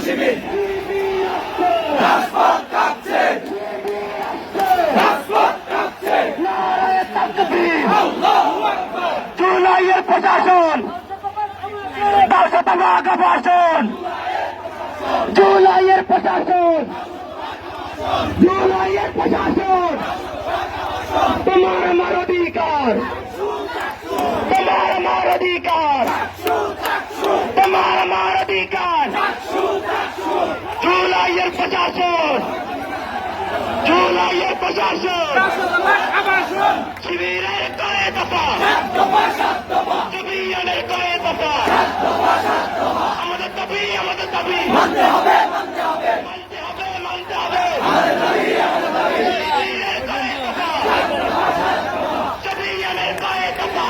শিবির রাজপথ কাঁপছে, রাজপথ কাঁপছে। নারায়ে তাকবীর, আল্লাহু আকবার। জুলাইয়ের প্রশাসন, 10 টাকা ভাষণ। জুলাইয়ের প্রশাসন, জুলাইয়ের প্রশাসন। তোমার আমার অধিকার, তোমার আমার অধিকার, তোমার আমার অধিকার। জুলাইয়ের প্রশাসন, জুলাইয়ের প্রশাসন। শিবিরের কয়ে দফা, শিবিরের কয়ে দফা। আমাদের দাবি, আমাদের দাবি মানতে হবে, মানতে হবে, মানতে হবে, মানতে হবে। শিবিরের কয়ে দফা, শিবিরের কয়ে দফা।